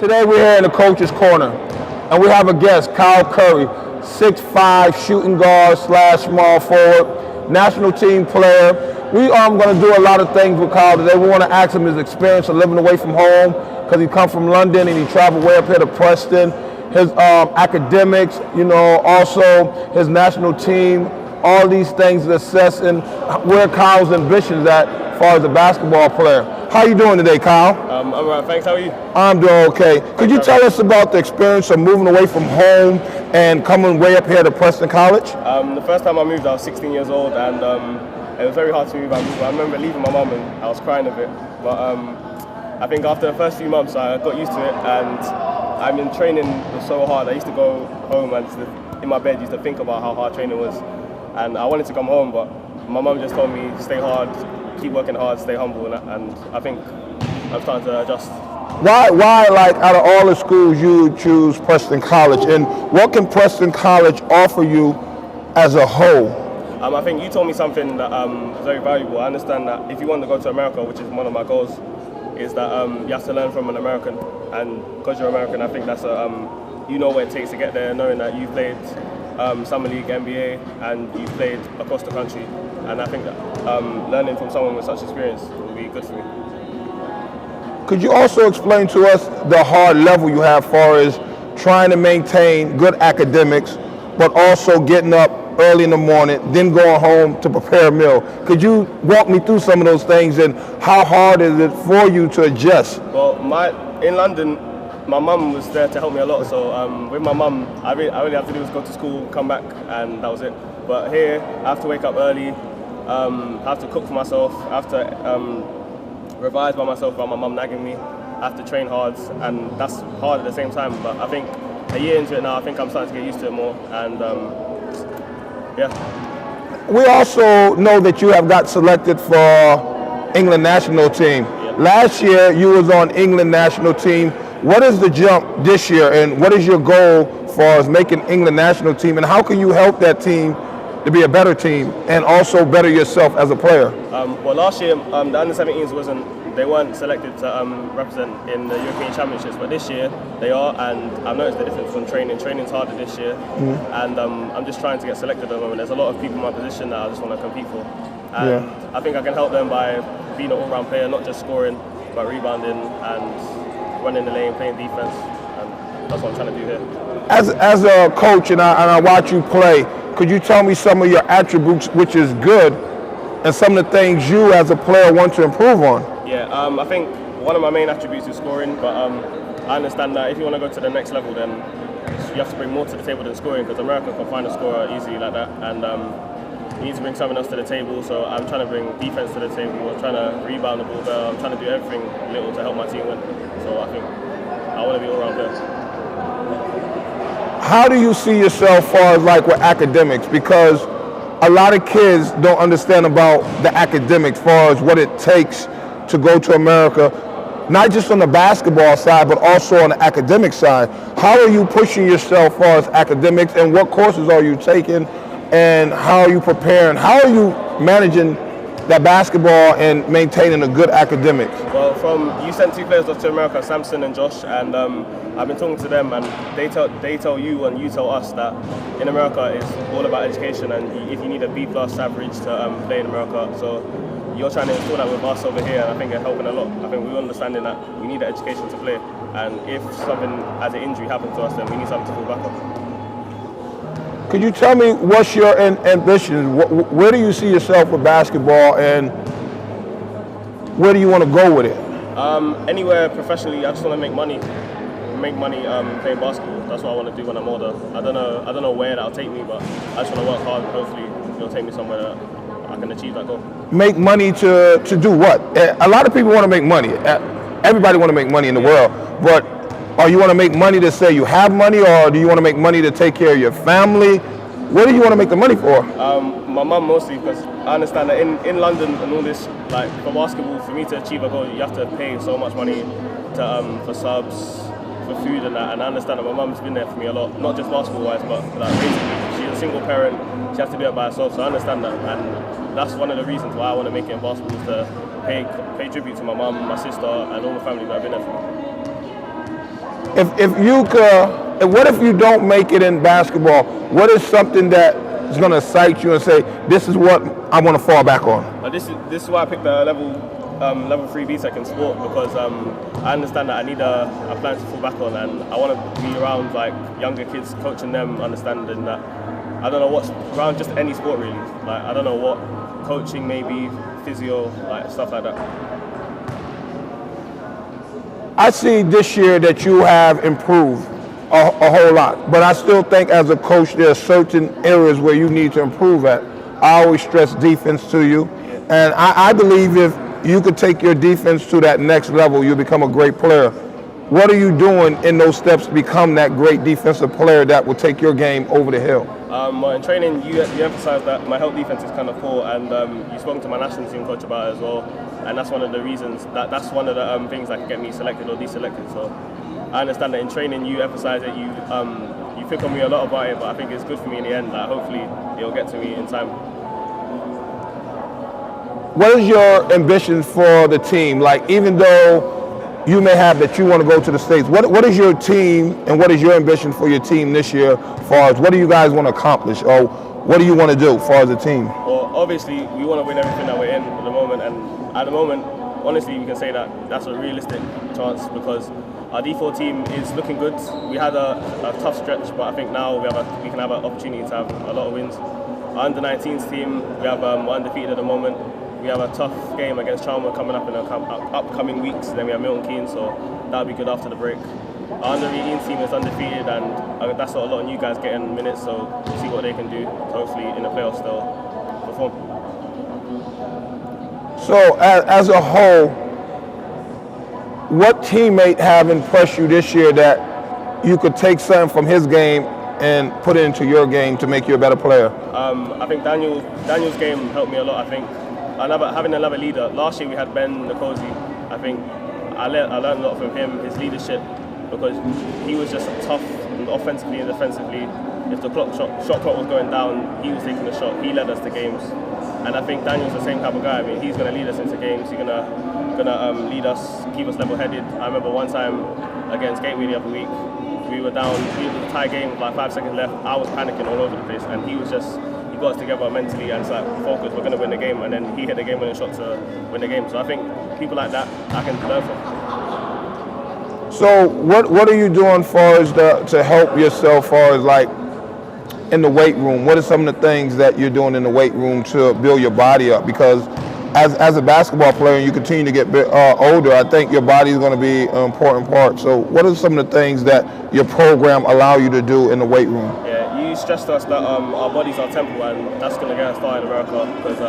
Today we're here in the coach's corner, and we have a guest, Kyle Carey, 6'5", shooting guard / small forward, national team player. We are going to do a lot of things with Kyle today. We want to ask him his experience of living away from home, because he come from London and he traveled way up here to Preston. His academics, also his national team, all these things to assess and where Kyle's ambitions at as far as a basketball player. How you doing today, Kyle? I'm all right, thanks. How are you? I'm doing okay. Could you tell us about the experience of moving away from home and coming way up here to Preston College? The first time I moved, I was 16 years old, and it was very hard to move. I remember leaving my mum and I was crying a bit. But I think after the first few months, I got used to it, and I mean, training was so hard. I used to go home and in my bed used to think about how hard training was, and I wanted to come home, but my mum just told me stay hard, keep working hard, stay humble, and I think I'm starting to adjust. Why, like, out of all the schools, you would choose Preston College, and what can Preston College offer you as a whole? I think you told me something that is very valuable. I understand that if you want to go to America, which is one of my goals, is that you have to learn from an American, and because you're American, I think that's you know what it takes to get there, knowing that you've played Summer League, NBA, and you've played across the country, and I think that learning from someone with such experience will be good for me. Could you also explain to us the hard level you have as far as trying to maintain good academics, but also getting up early in the morning, then going home to prepare a meal? Could you walk me through some of those things, and how hard is it for you to adjust? Well, in London, my mum was there to help me a lot, so with my mum, I really have to do is go to school, come back, and that was it. But here, I have to wake up early, I have to cook for myself, I have to revise by myself without my mum nagging me, I have to train hard, and that's hard at the same time. But I think a year into it now, I think I'm starting to get used to it more, and yeah. We also know that you have got selected for England national team. Yeah. Last year, you was on England national team. What is the jump this year, and what is your goal for making England national team, and how can you help that team to be a better team and also better yourself as a player? Well, last year the under-17s weren't selected to represent in the European Championships, but this year they are, and I've noticed the difference from training. Training's harder this year, and I'm just trying to get selected at the moment. There's a lot of people in my position that I just want to compete for, and I think I can help them by being an all-round player, not just scoring, but rebounding and running the lane, playing defense, and that's what I'm trying to do here. As a coach, and I watch you play, could you tell me some of your attributes, which is good, and some of the things you as a player want to improve on? Yeah, I think one of my main attributes is scoring, but I understand that if you want to go to the next level, then you have to bring more to the table than scoring, because America can find a scorer easily like that, and you need to bring something else to the table. So I'm trying to bring defense to the table, I'm trying to rebound the ball better, I'm trying to do everything little to help my team win. So I think I want to be all around player. How do you see yourself far as like with academics? Because a lot of kids don't understand about the academics far as what it takes to go to America, not just on the basketball side, but also on the academic side. How are you pushing yourself far as academics, and what courses are you taking, and how are you preparing? How are you managing that basketball and maintaining a good academics? Well, you sent 2 players off to America, Samson and Josh, and I've been talking to them, and they tell you and you tell us that in America it's all about education, and if you need a B+ average to play in America, so you're trying to install that with us over here, and I think it's helping a lot. I think we're understanding that we need the education to play, and if something as an injury happens to us, then we need something to fall back on. Could you tell me what's your ambition? Where do you see yourself with basketball, and where do you want to go with it? Anywhere professionally. I just want to make money playing basketball. That's what I want to do when I'm older. I don't know where that'll take me, but I just want to work hard, and hopefully it'll take me somewhere that I can achieve that goal. Make money to do what? A lot of people want to make money. Everybody want to make money in the world, but or you want to make money to say you have money, or do you want to make money to take care of your family? What do you want to make the money for? My mum mostly, because I understand that in London and all this, like for basketball, for me to achieve a goal, you have to pay so much money to for subs, for food and that. And I understand that my mum's been there for me a lot, not just basketball-wise, but like basically she's a single parent. She has to be there by herself, so I understand that, and that's one of the reasons why I want to make it in basketball, is to pay tribute to my mum, my sister, and all the family that have been there for me. if you could, what if you don't make it in basketball? What is something that is going to excite you and say, this is what I want to fall back on? This is why I picked the level 3 BTEC in sport, because I understand that I need a plan to fall back on, and I want to be around like younger kids, coaching them, understanding that I don't know what's around just any sport really. Like I don't know what coaching, maybe physio, like stuff like that. I see this year that you have improved a whole lot, but I still think as a coach there are certain areas where you need to improve at. I always stress defense to you, and I believe if you could take your defense to that next level, you'll become a great player. What are you doing in those steps to become that great defensive player that will take your game over the hill? Well, in training, you emphasise that my help defense is kind of poor, and you spoke to my national team coach about it as well, and that's one of the reasons, that's one of the things that can get me selected or deselected. So I understand that in training you emphasise it, you pick on me a lot about it, but I think it's good for me in the end. Like, hopefully it'll get to me in time. What is your ambition for the team? Like, even though you may have that you want to go to the States, what is your team and what is your ambition for your team this year as far as what do you guys want to accomplish, or what do you want to do as far as a team? Well, obviously we want to win everything that we're in at the moment, and at the moment, honestly, we can say that that's a realistic chance because our D4 team is looking good. We had a tough stretch, but I think now we can have an opportunity to have a lot of wins. Our under-19s team, we have we're undefeated at the moment. We have a tough game against Chalmers coming up in the upcoming weeks. Then we have Milton Keynes, so that'll be good after the break. Our under-18 team is undefeated, and that's what a lot of new guys getting minutes. So we'll see what they can do. So hopefully in the playoffs they'll perform. So as a whole, what teammate have impressed you this year that you could take something from his game and put it into your game to make you a better player? I think Daniel's game helped me a lot. I think having another leader. Last year we had Ben Nkosi. I think I learned a lot from him, his leadership, because he was just tough offensively and defensively. If the shot clock was going down, he was taking the shot. He led us to games, and I think Daniel's the same type of guy. I mean, he's going to lead us into games. He's gonna lead us, keep us level-headed. I remember one time against Gateway the other week, we were down. We were in a tie game with like 5 seconds left. I was panicking all over the place, and he got us together mentally and it's like, focus, we're going to win the game, and then he hit the game-winning shot to win the game. So I think people like that I can learn from. So what are you doing far as to help yourself far as like in the weight room? What are some of the things that you're doing in the weight room to build your body up? Because as a basketball player and you continue to get older, I think your body is going to be an important part. So what are some of the things that your program allow you to do in the weight room? Yeah, you stressed us that our body's our temple, and that's going to get us far in America because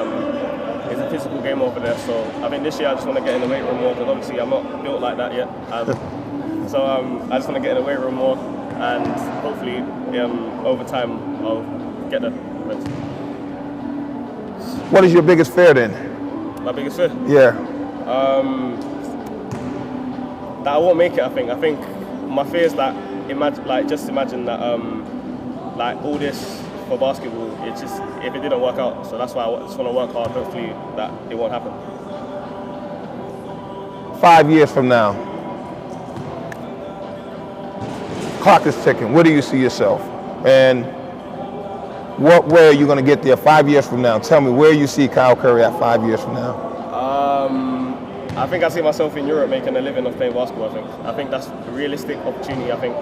it's a physical game over there. So I think this year I just want to get in the weight room more because obviously I'm not built like that yet. So I just want to get in the weight room more, and hopefully over time I'll get there. What is your biggest fear then? My biggest fear? Yeah. That I won't make it. I think my fear is that just imagine that like all this for basketball, it's just if it didn't work out. So that's why I just want to work hard. Hopefully that it won't happen. 5 years from now, clock is ticking. Where do you see yourself? And what way are you going to get there 5 years from now? Tell me where you see Kyle Carey at 5 years from now. I think I see myself in Europe making a living of playing basketball. I think that's a realistic opportunity. I think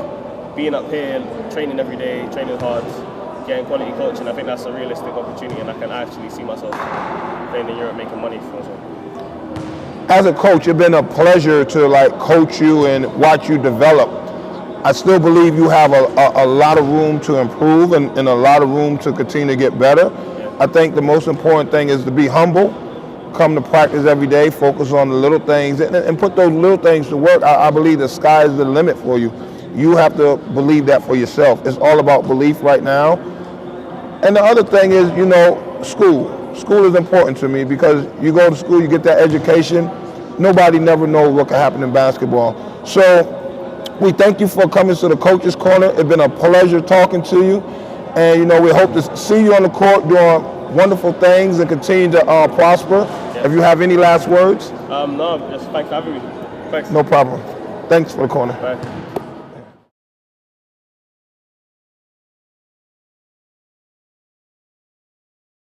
being up here, training every day, training hard, getting quality coaching, I think that's a realistic opportunity, and I can actually see myself playing in Europe making money for myself. As a coach, it's been a pleasure to like coach you and watch you develop. I still believe you have a lot of room to improve and a lot of room to continue to get better. Yeah. I think the most important thing is to be humble, come to practice every day, focus on the little things, and put those little things to work. I believe the sky is the limit for you. You have to believe that for yourself. It's all about belief right now. And the other thing is, school. School is important to me because you go to school, you get that education. Nobody never knows what can happen in basketball. So we thank you for coming to the Coach's Corner. It's been a pleasure talking to you. And, we hope to see you on the court doing wonderful things and continue to prosper. Yeah. If you have any last words? No, just thanks for having me. Thanks. No problem. Thanks for the corner. Bye.